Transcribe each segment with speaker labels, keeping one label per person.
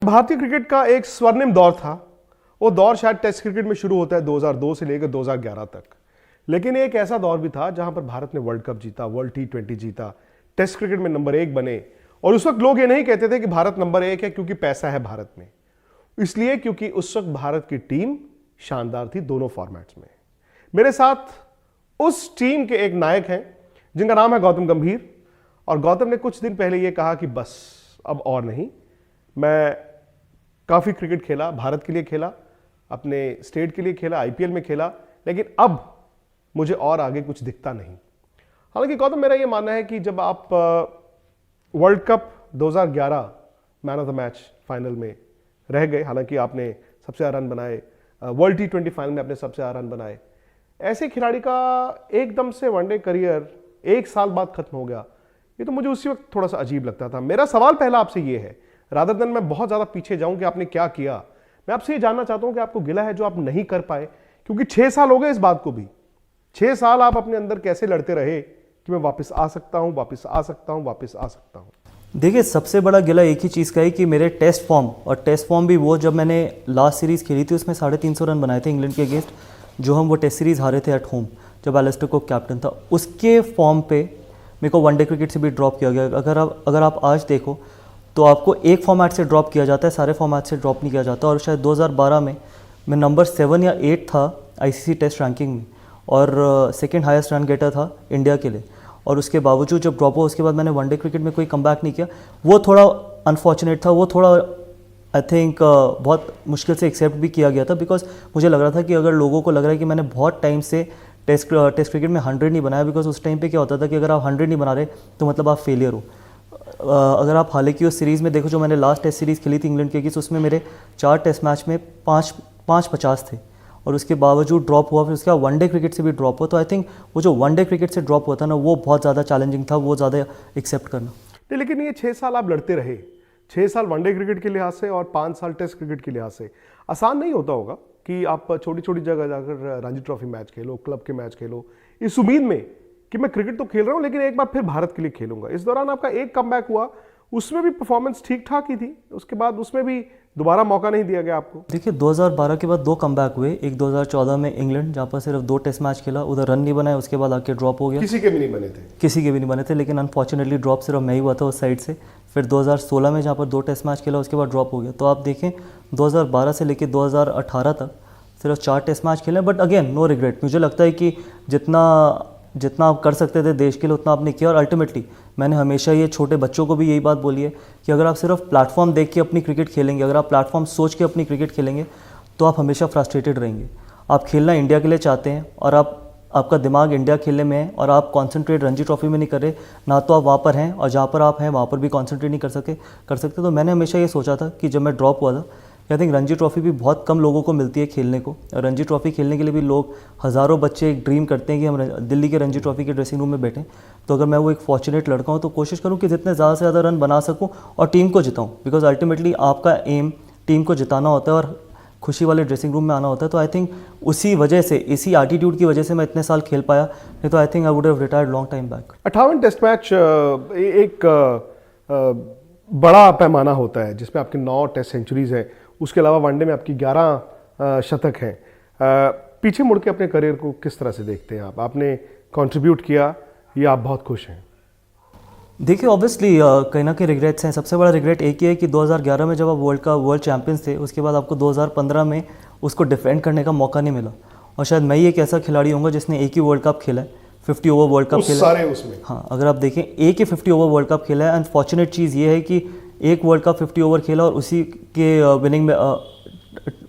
Speaker 1: भारतीय क्रिकेट का एक स्वर्णिम दौर था। वो दौर शायद टेस्ट क्रिकेट में शुरू होता है 2002 से लेकर 2011 तक। लेकिन एक ऐसा दौर भी था जहां पर भारत ने वर्ल्ड कप जीता, वर्ल्ड T20 जीता, टेस्ट क्रिकेट में नंबर 1 बने। और उस वक्त लोग ये नहीं कहते थे कि भारत नंबर 1 है क्योंकि पैसा है भारत में, इसलिए क्योंकि उस वक्त भारत की टीम शानदार थी दोनों फॉर्मेट्स में। मेरे साथ उस टीम के एक नायक हैं जिनका नाम है गौतम गंभीर। और गौतम ने कुछ दिन पहले यह कहा कि बस अब और नहीं। मैं काफ़ी क्रिकेट खेला, भारत के लिए खेला, अपने स्टेट के लिए खेला, IPL में खेला, लेकिन अब मुझे और आगे कुछ दिखता नहीं। हालांकि गौतम, मेरा यह मानना है कि जब आप world cup 2011 man of the match final में रह गए, हालांकि आपने सबसे ज़्यादा रन बनाए, वर्ल्ड T20 फाइनल में आपने सबसे ज़्यादा रन बनाए, ऐसे खिलाड़ी का एकदम से वनडे करियर 1 साल बाद खत्म हो गया, ये तो मुझे उसी वक्त थोड़ा सा अजीब लगता था। मेरा सवाल पहला आपसे ये है, रादर देन मैं बहुत ज़्यादा पीछे जाऊं कि आपने क्या किया, मैं आपसे ये जानना चाहता हूं कि आपको गिला है जो आप नहीं कर पाए, क्योंकि 6 साल हो गए इस बात को भी। 6 साल आप अपने अंदर कैसे लड़ते रहे कि मैं वापस आ सकता हूं, वापस आ सकता हूं, वापस आ सकता हूं।
Speaker 2: देखिए, सबसे बड़ा गिला एक ही चीज़ का है कि मेरे टेस्ट फॉर्म, और टेस्ट फॉर्म भी वो जब मैंने लास्ट सीरीज़ खेली थी उसमें 350 रन बनाए थे इंग्लैंड के अगेंस्ट, जो हम वो टेस्ट सीरीज़ हारे थे एट होम जब एलिस्टर कुक कैप्टन था। उसके फॉर्म पे मेरे को वनडे क्रिकेट से भी ड्रॉप किया गया। अगर आप आज देखो तो आपको एक फॉर्मेट से ड्रॉप किया जाता है, सारे फॉर्मेट से ड्रॉप नहीं किया जाता। और शायद 2012 में मैं नंबर 7 या 8 था ICC टेस्ट रैंकिंग में, और सेकंड हाईएस्ट रन गेटर था इंडिया के लिए। और उसके बावजूद जब ड्रॉप हुआ उसके बाद मैंने वनडे क्रिकेट में कोई कमबैक नहीं किया। वो थोड़ा अनफॉर्चुनेट था, वो थोड़ा आई थिंक बहुत मुश्किल से एक्सेप्ट भी किया गया था, बिकॉज मुझे लग रहा था कि अगर लोगों को लग रहा है कि मैंने बहुत टाइम से टेस्ट क्रिकेट में 100 नहीं बनाया, बिकॉज उस टाइम पे क्या होता था कि अगर आप 100 नहीं बना रहे तो मतलब आप फेलियर हो। अगर आप हालांकि उस सीरीज़ में देखो जो मैंने लास्ट टेस्ट सीरीज़ खेली थी इंग्लैंड के अगेंस्ट, उसमें मेरे 4 टेस्ट मैच में 5-50 थे, और उसके बावजूद ड्रॉप हुआ। फिर उसके बाद वनडे क्रिकेट से भी ड्रॉप हुआ। तो आई थिंक वो जो वनडे क्रिकेट से ड्रॉप हुआ था ना, वो बहुत ज़्यादा चैलेंजिंग था, वो ज़्यादा एक्सेप्ट करना
Speaker 1: नहीं, लेकिन ये 6 साल आप लड़ते रहे, 6 साल वनडे क्रिकेट के लिहाज से और 5 साल टेस्ट क्रिकेट के लिहाज से। आसान नहीं होता होगा कि आप छोटी छोटी जगह जाकर रणजी ट्रॉफी मैच खेलो, क्लब के मैच खेलो, इस उम्मीद में कि मैं क्रिकेट तो खेल रहा हूं लेकिन एक बार फिर भारत के लिए खेलूंगा। इस दौरान आपका एक कमबैक हुआ, उसमें भी परफॉर्मेंस ठीक ठाक ही थी, उसके बाद उसमें भी दोबारा मौका नहीं दिया गया आपको।
Speaker 2: देखिए, 2012 के बाद 2 कमबैक हुए। एक 2014 में इंग्लैंड, जहाँ पर सिर्फ 2 टेस्ट मैच खेला, उधर रन नहीं बनाए, उसके बाद आके ड्रॉप हो गया।
Speaker 1: किसी के भी नहीं बने थे,
Speaker 2: किसी के भी नहीं बने थे, लेकिन अनफॉर्चुनेटली ड्रॉप सिर्फ मैं ही हुआ था उस साइड से। फिर 2016 में जहाँ पर 2 टेस्ट मैच खेला, उसके बाद ड्रॉप हो गया। तो आप देखें 2012 से लेकर 2018 तक सिर्फ 4 टेस्ट मैच खेले। But again no regret. मुझे लगता है कि जितना आप कर सकते थे देश के लिए उतना आपने किया। और अल्टीमेटली मैंने हमेशा ये छोटे बच्चों को भी यही बात बोली है कि अगर आप सिर्फ प्लेटफॉर्म देख के अपनी क्रिकेट खेलेंगे, अगर आप प्लेटफॉर्म सोच के अपनी क्रिकेट खेलेंगे, तो आप हमेशा फ्रस्ट्रेटेड रहेंगे। आप खेलना इंडिया के लिए चाहते हैं और आपका दिमाग इंडिया खेलने में है, और आप कॉन्सेंट्रेट रणजी ट्रॉफी में नहीं कर रहे, ना तो आप वहाँ पर हैं, और जहाँ पर आप हैं वहाँ पर भी कॉन्सेंट्रेट नहीं कर सकते। तो मैंने हमेशा ये सोचा था कि जब मैं ड्रॉप हुआ था, आई थिंक रणजी ट्रॉफी भी बहुत कम लोगों को मिलती है खेलने को। और रणजी ट्रॉफी खेलने के लिए भी लोग, हज़ारों बच्चे एक ड्रीम करते हैं कि हम दिल्ली के रणजी ट्रॉफी के ड्रेसिंग रूम में बैठें। तो अगर मैं वो एक फॉर्चुनेट लड़का हूँ तो कोशिश करूँ कि जितने ज़्यादा से ज़्यादा रन बना सकूँ और टीम को जिताऊँ, बिकॉज अल्टीमेटली आपका एम टीम को जिताना होता है और खुशी वाले ड्रेसिंग रूम में आना होता है। तो आई थिंक उसी वजह से, इसी एटीट्यूड की वजह से मैं इतने साल खेल पाया, नहीं तो I think I would have retired long time back.
Speaker 1: 58 test match एक बड़ा पैमाना होता है जिसमें आपके 9 टेस्ट सेंचुरीज हैं, उसके अलावा वनडे में आपकी 11 शतक हैं। पीछे मुड़ के अपने करियर को किस तरह से देखते हैं आप? आपने कंट्रीब्यूट किया या आप बहुत खुश हैं?
Speaker 2: देखिए, ऑब्वियसली कहीं ना कहीं रिग्रेट्स हैं। सबसे बड़ा रिग्रेट एक ही है कि 2011 में जब आप वर्ल्ड चैंपियंस थे, उसके बाद आपको 2015 में उसको डिफेंड करने का मौका नहीं मिला। और शायद मैं ही एक ऐसा खिलाड़ी होऊंगा जिसने एक ही वर्ल्ड कप खेला है, 50 ओवर वर्ल्ड कप खेला
Speaker 1: सारे उसमें।
Speaker 2: हाँ, अगर आप देखें एक ही 50 ओवर वर्ल्ड कप खेला है। अनफॉर्चुनेट चीज़ ये है कि एक वर्ल्ड कप 50 ओवर खेला और उसी के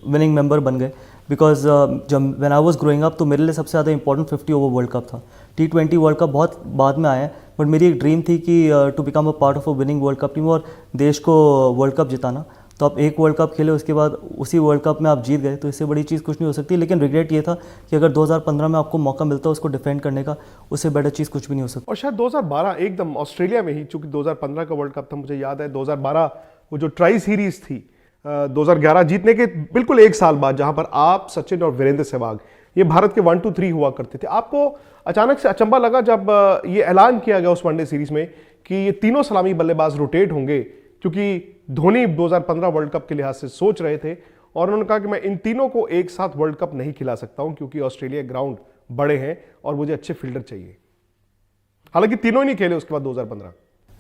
Speaker 2: विनिंग मेंबर बन गए। बिकॉज जब when I was growing up तो मेरे लिए सबसे ज़्यादा इंपॉर्टेंट 50 ओवर वर्ल्ड कप था। T20 वर्ल्ड कप बहुत बाद में आया, बट मेरी एक ड्रीम थी कि to become a part of a winning world cup team और देश को वर्ल्ड कप जिताना। तो आप एक वर्ल्ड कप खेले, उसके बाद उसी वर्ल्ड कप में आप जीत गए, तो इससे बड़ी चीज़ कुछ नहीं हो सकती। लेकिन रिग्रेट ये था कि अगर 2015 में आपको मौका मिलता उसको डिफेंड करने का, उससे बेटर चीज़ कुछ भी नहीं हो सकती।
Speaker 1: और शायद 2012 एकदम ऑस्ट्रेलिया में ही, चूंकि 2015 का वर्ल्ड कप था, मुझे याद है 2012 वो जो ट्राई सीरीज थी 2011 जीतने के बिल्कुल 1 साल बाद, जहां पर आप, सचिन और वीरेंद्र सहवाग, ये भारत के 1, 2, 3 हुआ करते थे। आपको अचानक से अचंभा लगा जब ये ऐलान किया गया उस वनडे सीरीज में कि ये तीनों सलामी बल्लेबाज रोटेट होंगे क्योंकि धोनी 2015 वर्ल्ड कप के लिहाज से सोच रहे थे और उन्होंने कहा कि मैं इन तीनों को एक साथ वर्ल्ड कप नहीं खिला सकता हूं क्योंकि ऑस्ट्रेलिया ग्राउंड बड़े हैं और मुझे अच्छे फील्डर चाहिए। हालांकि तीनों ही नहीं खेले उसके बाद 2015।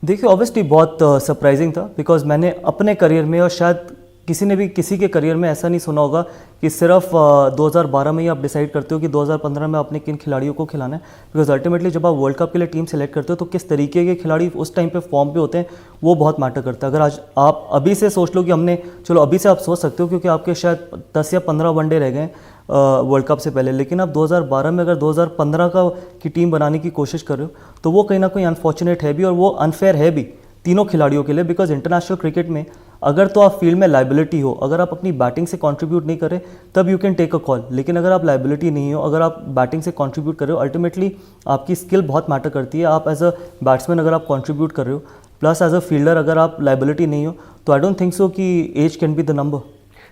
Speaker 2: देखिए ऑब्वियसली बहुत सरप्राइजिंग था, बिकॉज मैंने अपने करियर में और शायद किसी ने भी किसी के करियर में ऐसा नहीं सुना होगा कि सिर्फ 2012 में ही आप डिसाइड करते हो कि 2015 में आपने किन खिलाड़ियों को खिलाना है। बिकॉज अल्टीमेटली जब आप वर्ल्ड कप के लिए टीम सेलेक्ट करते हो तो किस तरीके के खिलाड़ी उस टाइम पे फॉर्म पे होते हैं वो बहुत मैटर करता है। अगर आज आप अभी से सोच लो कि हमने, चलो अभी से आप सोच सकते हो क्योंकि आपके शायद 10 या 15 वनडे रह गए वर्ल्ड कप से पहले, लेकिन आप 2012 में अगर 2015 की टीम बनाने की कोशिश कर रहे हो तो वो कहीं ना कहीं अनफॉर्चुनेट है भी और वो अनफेयर है भी तीनों खिलाड़ियों के लिए। बिकॉज इंटरनेशनल क्रिकेट में अगर तो आप फील्ड में लाइबिलिटी हो, अगर आप अपनी बैटिंग से कंट्रीब्यूट नहीं कर रहे तब you can take a call, लेकिन अगर आप लाइबिलिटी नहीं हो, अगर आप बैटिंग से कंट्रीब्यूट कर रहे हो, अल्टीमेटली आपकी स्किल बहुत मैटर करती है। आप एज अ बैट्समैन अगर आप कंट्रीब्यूट कर रहे हो प्लस एज अ फील्डर अगर आप लाइबिलिटी नहीं हो तो आई डोंट थिंक सो कि age can be the number.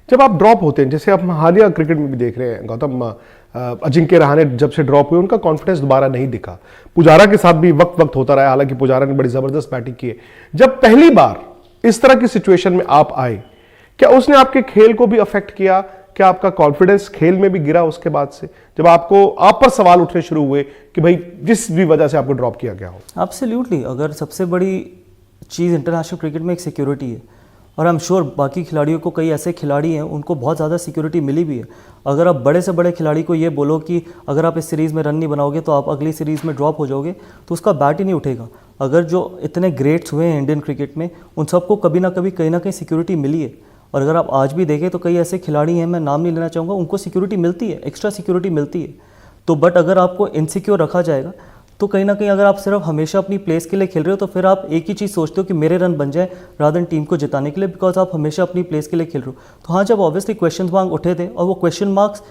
Speaker 1: जब आप ड्रॉप होते हैं, जैसे आप हालिया क्रिकेट में भी देख रहे हैं गौतम, अजिंक्य रहाणे जब से ड्रॉप हुए उनका कॉन्फिडेंस दोबारा नहीं दिखा। पुजारा के साथ भी वक्त होता रहा, हालांकि पुजारा ने बड़ी जबरदस्त बैटिंग की है। जब पहली बार इस तरह की सिचुएशन में आप आए, क्या उसने आपके खेल को भी अफेक्ट किया? क्या आपका कॉन्फिडेंस खेल में भी गिरा उसके बाद से, जब आप पर सवाल उठने शुरू हुए कि भाई जिस भी वजह से आपको ड्रॉप किया गया हो?
Speaker 2: एब्सोल्युटली, अगर सबसे बड़ी चीज़ इंटरनेशनल क्रिकेट में एक सिक्योरिटी है, और आई एम श्योर बाकी खिलाड़ियों को, कई ऐसे खिलाड़ी हैं उनको बहुत ज़्यादा सिक्योरिटी मिली भी है। अगर आप बड़े से बड़े खिलाड़ी को ये बोलो कि अगर आप इस सीरीज़ में रन नहीं बनाओगे तो आप अगली सीरीज़ में ड्रॉप हो जाओगे, तो उसका बैट ही नहीं उठेगा। अगर जो इतने ग्रेट्स हुए हैं इंडियन क्रिकेट में उन सबको कभी ना कभी कहीं ना कहीं सिक्योरिटी मिली है। और अगर आप आज भी देखें तो कई ऐसे खिलाड़ी हैं, मैं नाम नहीं लेना चाहूँगा, उनको सिक्योरिटी मिलती है, एक्स्ट्रा सिक्योरिटी मिलती है। तो बट अगर आपको इनसिक्योर रखा जाएगा तो कहीं ना कहीं अगर आप सिर्फ हमेशा अपनी प्लेस के लिए खेल रहे हो तो फिर आप एक ही चीज़ सोचते हो कि मेरे रन बन जाए रादर देन टीम को जिताने के लिए, बिकॉज आप हमेशा अपनी प्लेस के लिए खेल रहे हो। तो हाँ, जब ऑब्वियसली क्वेश्चन मार्क उठे थे और वो क्वेश्चन मार्क्स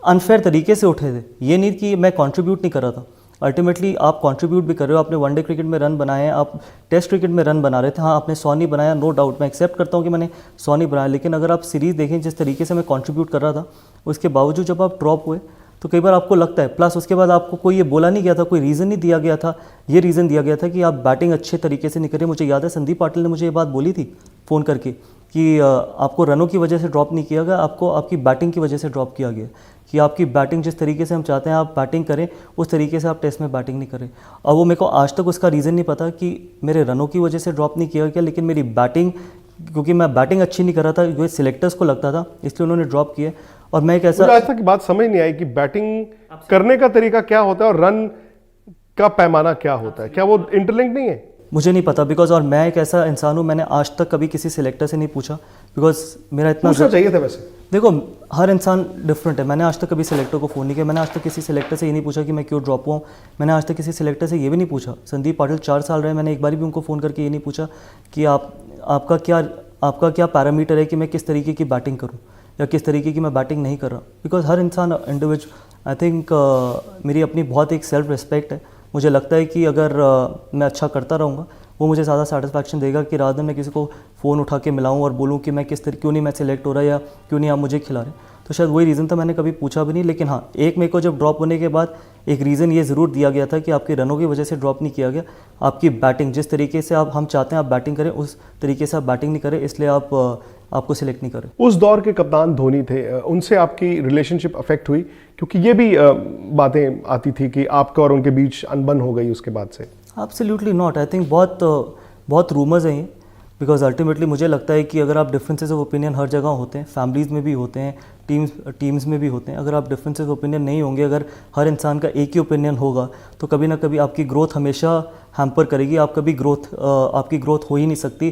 Speaker 2: अनफेयर तरीके से उठे थे, ये नहीं कि मैं कॉन्ट्रीब्यूट नहीं कर रहा था। अल्टीमेटली आप कंट्रीब्यूट भी कर रहे हो, आपने वनडे क्रिकेट में रन बनाए हैं, आप टेस्ट क्रिकेट में रन बना रहे थे। हाँ, आपने 100 नहीं बनाया, नो डाउट, मैं एक्सेप्ट करता हूँ कि मैंने 100 नहीं बनाया, लेकिन अगर आप सीरीज़ देखें जिस तरीके से मैं कंट्रीब्यूट कर रहा था, उसके बावजूद जब आप ड्रॉप हुए तो कई बार आपको लगता है, प्लस उसके बाद आपको कोई ये बोला नहीं गया था, कोई रीज़न नहीं दिया गया था, ये रीज़न दिया गया था कि आप बैटिंग अच्छे तरीके से नहीं करें। मुझे याद है संदीप पाटिल ने मुझे ये बात बोली थी फ़ोन करके कि आपको रनों की वजह से ड्रॉप नहीं किया गया, आपको आपकी बैटिंग की वजह से ड्रॉप किया गया, कि आपकी बैटिंग जिस तरीके से हम चाहते हैं आप बैटिंग करें उस तरीके से आप टेस्ट में बैटिंग नहीं करें। और वो मेरे को आज तक उसका रीज़न नहीं पता कि मेरे रनों की वजह से ड्रॉप नहीं किया गया, लेकिन मेरी बैटिंग, क्योंकि मैं बैटिंग अच्छी नहीं कर रहा था, जो सिलेक्टर्स को लगता था, इसलिए उन्होंने ड्रॉप किया। और मैं एक ऐसा,
Speaker 1: आज तक की बात समझ नहीं आई कि बैटिंग करने का तरीका क्या होता है और रन का पैमाना क्या होता है, क्या वो इंटरलिंक नहीं है?
Speaker 2: मुझे नहीं पता, बिकॉज और मैं एक ऐसा इंसान हूँ, मैंने आज तक कभी किसी सिलेक्टर से नहीं पूछा, बिकॉज मेरा इतना
Speaker 1: पूछना चाहिए था। वैसे
Speaker 2: देखो हर इंसान डिफरेंट है, मैंने आज तक कभी सिलेक्टर को फ़ोन नहीं किया, मैंने आज तक किसी सिलेक्टर से ये नहीं पूछा कि मैं क्यों ड्रॉप हुआ हूँ, मैंने आज तक किसी सिलेक्टर से ये भी नहीं पूछा। संदीप पाटिल 4 साल रहे, मैंने एक बार भी उनको फ़ोन करके ये नहीं पूछा कि आपका क्या पैरामीटर है कि मैं किस तरीके की बैटिंग करूँ या किस तरीके की मैं बैटिंग नहीं कर रहा, बिकॉज हर इंसान इंडिविजुअल। आई थिंक मेरी अपनी बहुत एक सेल्फ रिस्पेक्ट है, मुझे लगता है कि अगर मैं अच्छा करता रहूँगा वो मुझे ज़्यादा सेटिस्फैक्शन देगा कि रात में मैं किसी को फ़ोन उठा के मिलाऊँ और बोलूँ कि मैं क्यों नहीं मैं सिलेक्ट हो रहा या क्यों नहीं आप मुझे खिला रहे। तो शायद वही रीज़न था, मैंने कभी पूछा भी नहीं। लेकिन हाँ, एक मेरे को जब ड्रॉप होने के बाद एक रीज़न ये ज़रूर दिया गया था कि आपके रनों की वजह से ड्रॉप नहीं किया गया, आपकी बैटिंग जिस तरीके से हम चाहते हैं आप बैटिंग करें उस तरीके से आप बैटिंग नहीं करें, इसलिए आपको सिलेक्ट नहीं करें।
Speaker 1: उस दौर के कप्तान धोनी थे, उनसे आपकी रिलेशनशिप अफेक्ट हुई? क्योंकि ये भी बातें आती थी कि आपका और उनके बीच अनबन हो गई उसके बाद से।
Speaker 2: एब्सोल्युटली नॉट, आई थिंक बहुत रूमर्स हैं ये, बिकॉज अल्टीमेटली मुझे लगता है कि अगर आप डिफरेंसेस ऑफ ओपिनियन हर जगह होते हैं, फैमिलीज़ में भी होते हैं, टीम्स में भी होते हैं, अगर आप डिफरेंसेस ऑफ ओपिनियन नहीं होंगे, अगर हर इंसान का एक ही ओपिनियन होगा तो कभी ना कभी आपकी ग्रोथ हमेशा हैम्पर करेगी, आपकी ग्रोथ हो ही नहीं सकती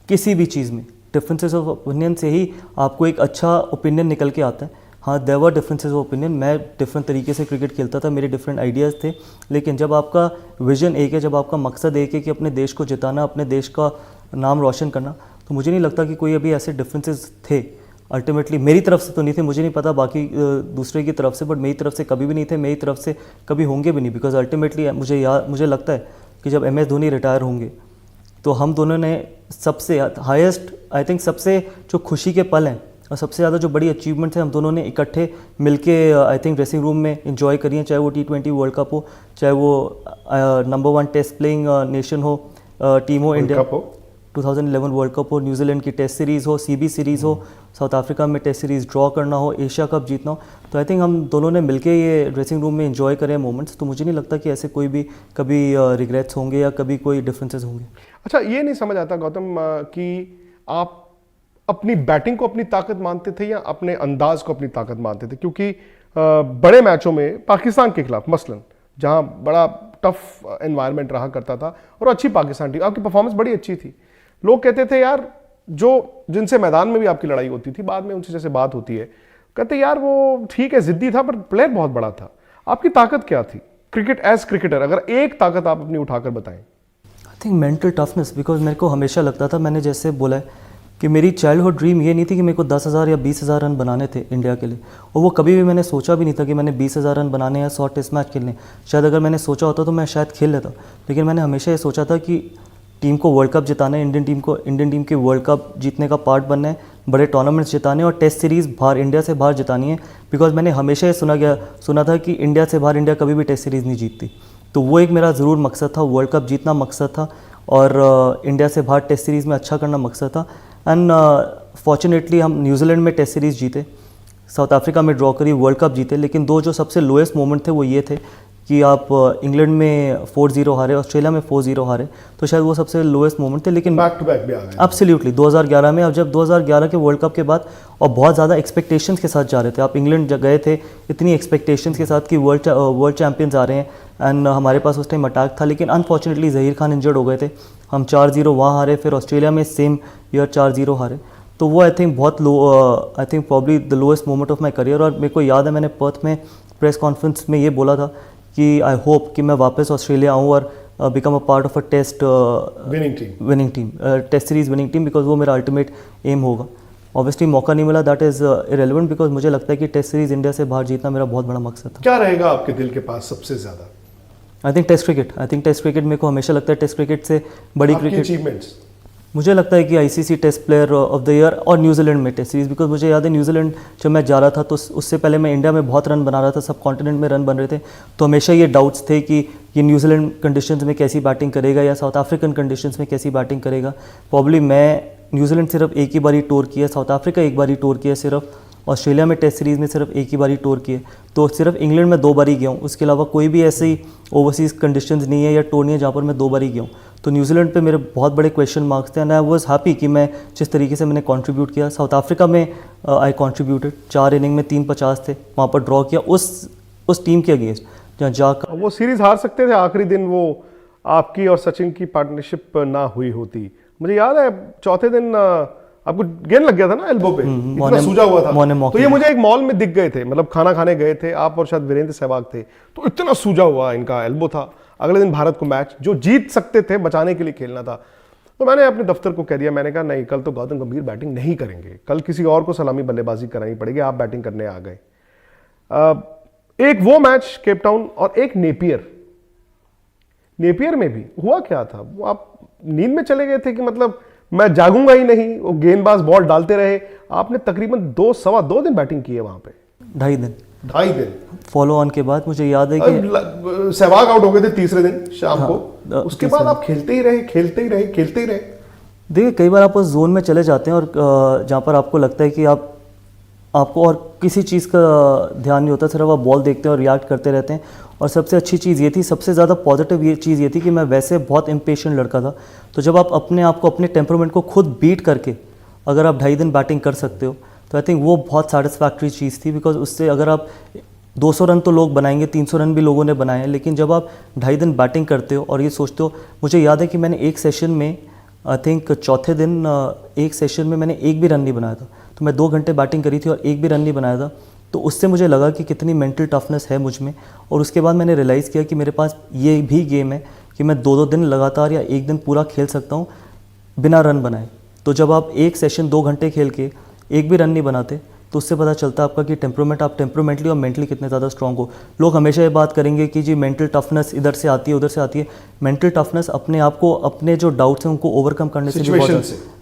Speaker 2: किसी भी चीज़ में। डिफरेंसेस ऑफ ओपिनियन से ही आपको एक अच्छा ओपिनियन निकल के आता है। हाँ, there were differences of opinion, मैं डिफरेंट तरीके से क्रिकेट खेलता था, मेरे डिफरेंट आइडियाज़ थे, लेकिन जब आपका विजन एक है, जब आपका मकसद एक है कि अपने देश को जिताना, अपने देश का नाम रोशन करना, तो मुझे नहीं लगता कि कोई अभी ऐसे डिफरेंसेस थे। अल्टीमेटली मेरी तरफ से तो नहीं थे, मुझे नहीं पता बाकी दूसरे की तरफ से, बट मेरी तरफ से कभी भी नहीं थे, मेरी तरफ से कभी होंगे भी नहीं, बिकॉज अल्टीमेटली मुझे लगता है कि जब MS धोनी रिटायर होंगे तो हम दोनों ने सबसे हाईएस्ट, आई थिंक सबसे जो खुशी के पल हैं और सबसे ज़्यादा जो बड़ी अचीवमेंट है हम दोनों ने इकट्ठे मिलके आई थिंक ड्रेसिंग रूम में एंजॉय करी है, चाहे वो T20 वर्ल्ड कप हो, चाहे वो नंबर 1 टेस्ट प्लेइंग नेशन हो, टीम हो इंडिया, 2011 वर्ल्ड कप हो, न्यूजीलैंड की टेस्ट सीरीज़ हो, सीबी सीरीज़ हो, साउथ अफ्रीका में टेस्ट सीरीज़ ड्रॉ करना हो, एशिया कप जीतना हो, तो आई थिंक हम दोनों ने मिलके ये ड्रेसिंग रूम में एंजॉय करें मोमेंट्स। तो मुझे नहीं लगता कि ऐसे कोई भी कभी रिग्रेट्स होंगे या कभी कोई डिफरेंसेस होंगे।
Speaker 1: अच्छा, ये नहीं समझ आता गौतम कि आप अपनी बैटिंग को अपनी ताकत मानते थे या अपने अंदाज को अपनी ताकत मानते थे? क्योंकि बड़े मैचों में पाकिस्तान के खिलाफ मसलन, जहां बड़ा टफ एनवायरनमेंट रहा करता था और अच्छी पाकिस्तान टीम, आपकी परफॉर्मेंस बड़ी अच्छी थी, लोग कहते थे यार, जो जिनसे मैदान में भी आपकी लड़ाई होती थी, बाद में उनसे जैसे बात होती है, कहते यार वो ठीक है जिद्दी था पर प्लेयर बहुत बड़ा था। आपकी ताकत क्या थी क्रिकेट एज क्रिकेटर? अगर एक ताकत आप अपनी उठाकर बताएं।
Speaker 2: I think mental toughness, because मेरे को हमेशा लगता था, मैंने जैसे बोला है कि मेरी चाइल्डहुड ड्रीम ये नहीं थी कि मेरे को 10,000 या 20,000 रन बनाने थे इंडिया के लिए, और वो कभी भी मैंने सोचा भी नहीं था कि मैंने 20,000 रन बनाने या 100 टेस्ट मैच खेलने। शायद अगर मैंने सोचा होता तो मैं शायद खेल लेता, लेकिन मैंने हमेशा ये सोचा था कि टीम को वर्ल्ड कप जिताना है, इंडियन टीम के वर्ल्ड कप जीतने का पार्ट बनना है, बड़े टूर्नामेंट्स जिताने और टेस्ट सीरीज़ बाहर इंडिया से बाहर जितानी है। बिकॉज मैंने हमेशा ये सुना था कि इंडिया से बाहर इंडिया कभी भी टेस्ट सीरीज़ नहीं जीतती, तो वो एक मेरा ज़रूर मकसद था, वर्ल्ड कप जीतना मकसद था और इंडिया से बाहर टेस्ट सीरीज़ में अच्छा करना मकसद था। एंड फॉर्चुनेटली हम न्यूजीलैंड में टेस्ट सीरीज़ जीते, साउथ अफ्रीका में ड्रॉ करी, वर्ल्ड कप जीते, लेकिन दो जो सबसे लोएस्ट मोमेंट थे वो ये थे कि आप इंग्लैंड में 4-0 हारे, ऑस्ट्रेलिया में 4-0 हारे, तो शायद वो सबसे लोएस्ट मोमेंट थे। लेकिन
Speaker 1: बैक टू बैक भी आ गए
Speaker 2: एब्सोल्युटली 2011 में, अब जब 2011 के वर्ल्ड कप के बाद और बहुत ज़्यादा एक्सपेक्टेशंस के साथ जा रहे थे, आप इंग्लैंड गए थे इतनी एक्सपेक्टेशंस के साथ कि वर्ल्ड चैम्पियंस आ रहे हैं, एंड हमारे पास उस टाइम अटैक था, लेकिन अनफॉर्चुनेटली ज़हीर खान इंजर्ड हो गए थे, हम 4-0 वहाँ हारे, फिर ऑस्ट्रेलिया में सेम ईयर 4-0 हारे। तो वो आई थिंक बहुत low, I think probably the lowest moment of my career. और मेरे को याद है मैंने पर्थ में प्रेस कॉन्फ्रेंस में ये बोला था कि आई होप कि मैं वापस ऑस्ट्रेलिया आऊँ और become a part of a test winning team, test series winning team, because वो मेरा अल्टीमेट एम होगा। ऑब्वियसली मौका नहीं मिला, दैट इज़ इरेलेवेंट, बिकॉज मुझे लगता है कि टेस्ट सीरीज़ इंडिया से बाहर जीतना मेरा बहुत बड़ा मकसद था।
Speaker 1: क्या रहेगा आपके दिल के पास सबसे ज़्यादा?
Speaker 2: I think test cricket. I think test cricket मेरे को हमेशा लगता है टेस्ट क्रिकेट से बड़ी क्रिकेट
Speaker 1: अचीवमेंट्स,
Speaker 2: मुझे लगता है कि ICC test player of the year और न्यूजीलैंड में टेस्ट सीरीज़, बिकॉज मुझे याद है न्यूजीलैंड जब मैं जा रहा था तो उससे पहले मैं इंडिया में बहुत रन बना रहा था, सब कॉन्टिनेंट में रन बन रहे थे, तो हमेशा ये डाउट्स थे कि ये न्यूजीलैंड कंडीशंस में कैसी बैटिंग करेगा या साउथ अफ्रीकन कंडीशंस में कैसी बैटिंग करेगा। प्रॉब्ली मैं न्यूजीलैंड सिर्फ एक ही बारी टूर किया, साउथ अफ्रीका एक बारी टूर किया सिर्फ, ऑस्ट्रेलिया में टेस्ट सीरीज़ में सिर्फ एक ही बारी टूर किए, तो सिर्फ इंग्लैंड में 2 बारी गया हूँ, उसके अलावा कोई भी ऐसी ओवरसीज़ कंडीशंस नहीं है या टूर नहीं है जहाँ पर मैं 2 बारी गया हूँ। तो न्यूजीलैंड पे मेरे बहुत बड़े क्वेश्चन मार्क्स थे, एंड आई वाज हैप्पी कि मैं जिस तरीके से मैंने कंट्रीब्यूट किया। साउथ अफ्रीका में आई कंट्रीब्यूटेड, 4 इनिंग में 3 50 थे, वहाँ पर ड्रॉ किया उस टीम के अगेंस्ट जहाँ जाकर
Speaker 1: वो सीरीज हार सकते थे आखिरी दिन, वो आपकी और सचिन की पार्टनरशिप ना हुई होती। मुझे याद है चौथे दिन आपको गेंद लग गया था ना एल्बो पे, इतना सूजा हुआ था, तो ये मुझे एक मॉल में दिख गए थे, मतलब खाना खाने गए थे आप और शायद वीरेंद्र सहवाग थे, तो इतना सूजा हुआ इनका एल्बो था। अगले दिन भारत को मैच जो जीत सकते थे, बचाने के लिए खेलना था, तो मैंने अपने दफ्तर को कह दिया, मैंने कहा नहीं, कल तो गौतम गंभीर बैटिंग नहीं करेंगे, कल किसी और को सलामी बल्लेबाजी करानी पड़ेगी, आप बैटिंग करने आ गए। एक वो मैच केप टाउन और एक नेपियर में भी हुआ क्या था, वो आप नींद में चले गए थे कि मतलब मैं जागूंगा ही नहीं, वो गेंदबाज बॉल डालते रहे, आपने तकरीबन 2-2.25 दिन बैटिंग की है वहां पे, 2.5 दिन
Speaker 2: फॉलो ऑन के बाद। मुझे याद है कि
Speaker 1: सहवाग आउट हो गए थे तीसरे दिन शाम को, उसके बाद आप खेलते ही रहे।
Speaker 2: देखिए कई बार आप उस जोन में चले जाते हैं और जहाँ पर आपको लगता है कि आपको और किसी चीज़ का ध्यान नहीं होता, सिर्फ आप बॉल देखते हैं और रिएक्ट करते रहते हैं। और सबसे अच्छी चीज़ ये थी, सबसे ज़्यादा पॉजिटिव ये चीज़ ये थी कि मैं वैसे बहुत इम्पेशेंट लड़का था, तो जब आप अपने आप को अपने टेम्परामेंट को खुद बीट करके अगर आप 2.5 दिन बैटिंग कर सकते हो, तो आई थिंक वो बहुत सेटिस्फैक्ट्री चीज़ थी। बिकॉज उससे अगर आप 200 रन तो लोग बनाएंगे, 300 रन भी लोगों ने बनाए हैं, लेकिन जब आप 2.5 दिन बैटिंग करते हो और ये सोचते हो, मुझे याद है कि मैंने एक सेशन में आई थिंक चौथे दिन एक सेशन में मैंने एक भी रन नहीं बनाया था, तो मैं 2 घंटे बैटिंग करी थी और एक भी रन नहीं बनाया था, तो उससे मुझे लगा कि कितनी मेंटल टफनेस है मुझ में। और उसके बाद मैंने रियलाइज़ किया कि मेरे पास ये भी गेम है कि मैं 2-2 दिन लगातार या एक दिन पूरा खेल सकता हूँ बिना रन बनाए। तो जब आप एक सेशन 2 घंटे खेल के एक भी रन नहीं बनाते, तो उससे पता चलता है आपका कि आप टेम्परामेंटली और मेंटली कितने ज़्यादा स्ट्रॉन्ग हो। लोग हमेशा ये बात करेंगे कि जी मेंटल टफनेस इधर से आती है उधर से आती है, मेंटल टफनेस अपने आप को, अपने जो डाउट्स हैं उनको ओवरकम करने से भी बहुत,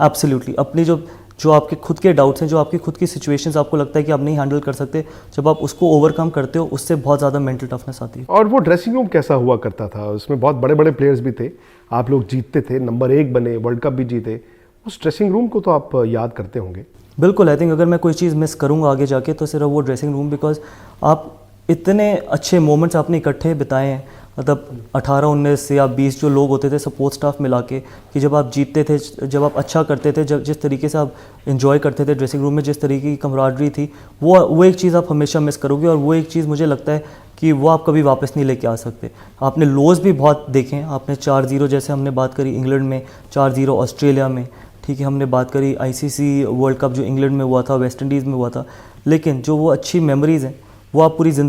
Speaker 2: एब्सोल्युटली अपनी जो जो आपके खुद के डाउट्स हैं, जो आपकी खुद की सिचुएशंस आपको लगता है कि आप नहीं हैंडल कर सकते, जब आप उसको ओवरकम करते हो उससे बहुत ज़्यादा मेंटल टफनेस आती है।
Speaker 1: और वो ड्रेसिंग रूम कैसा हुआ करता था? उसमें बहुत बड़े बड़े प्लेयर्स भी थे, आप लोग जीतते थे, नंबर 1 बने, वर्ल्ड कप भी जीते। उस ड्रेसिंग रूम को तो आप याद करते होंगे।
Speaker 2: बिल्कुल, आई थिंक अगर मैं कोई चीज़ मिस करूँगा आगे जाके तो सिर्फ वो ड्रेसिंग रूम, बिकॉज आप इतने अच्छे मोमेंट्स आपने इकट्ठे बिताए हैं, मतलब 18, 19 या 20 जो लोग होते थे सपोर्ट स्टाफ मिला के, कि जब आप जीतते थे, जब आप अच्छा करते थे, जब जिस तरीके से आप इन्जॉय करते थे ड्रेसिंग रूम में, जिस तरीके की कमराडरी थी, वो एक चीज़ आप हमेशा मिस करोगे। और वो एक चीज़ मुझे लगता है कि वो आप कभी वापस नहीं लेके आ सकते। आपने लोज भी बहुत देखे हैं, आपने 4-0 जैसे हमने बात करी इंग्लैंड में, 4-0 ऑस्ट्रेलिया में, ठीक है, हमने बात करी आईसीसी वर्ल्ड कप जो इंग्लैंड में हुआ था, वेस्ट इंडीज़ में हुआ था, लेकिन जो वो अच्छी मेमोरीज़ हैं वो आप पूरी ज़िंदगी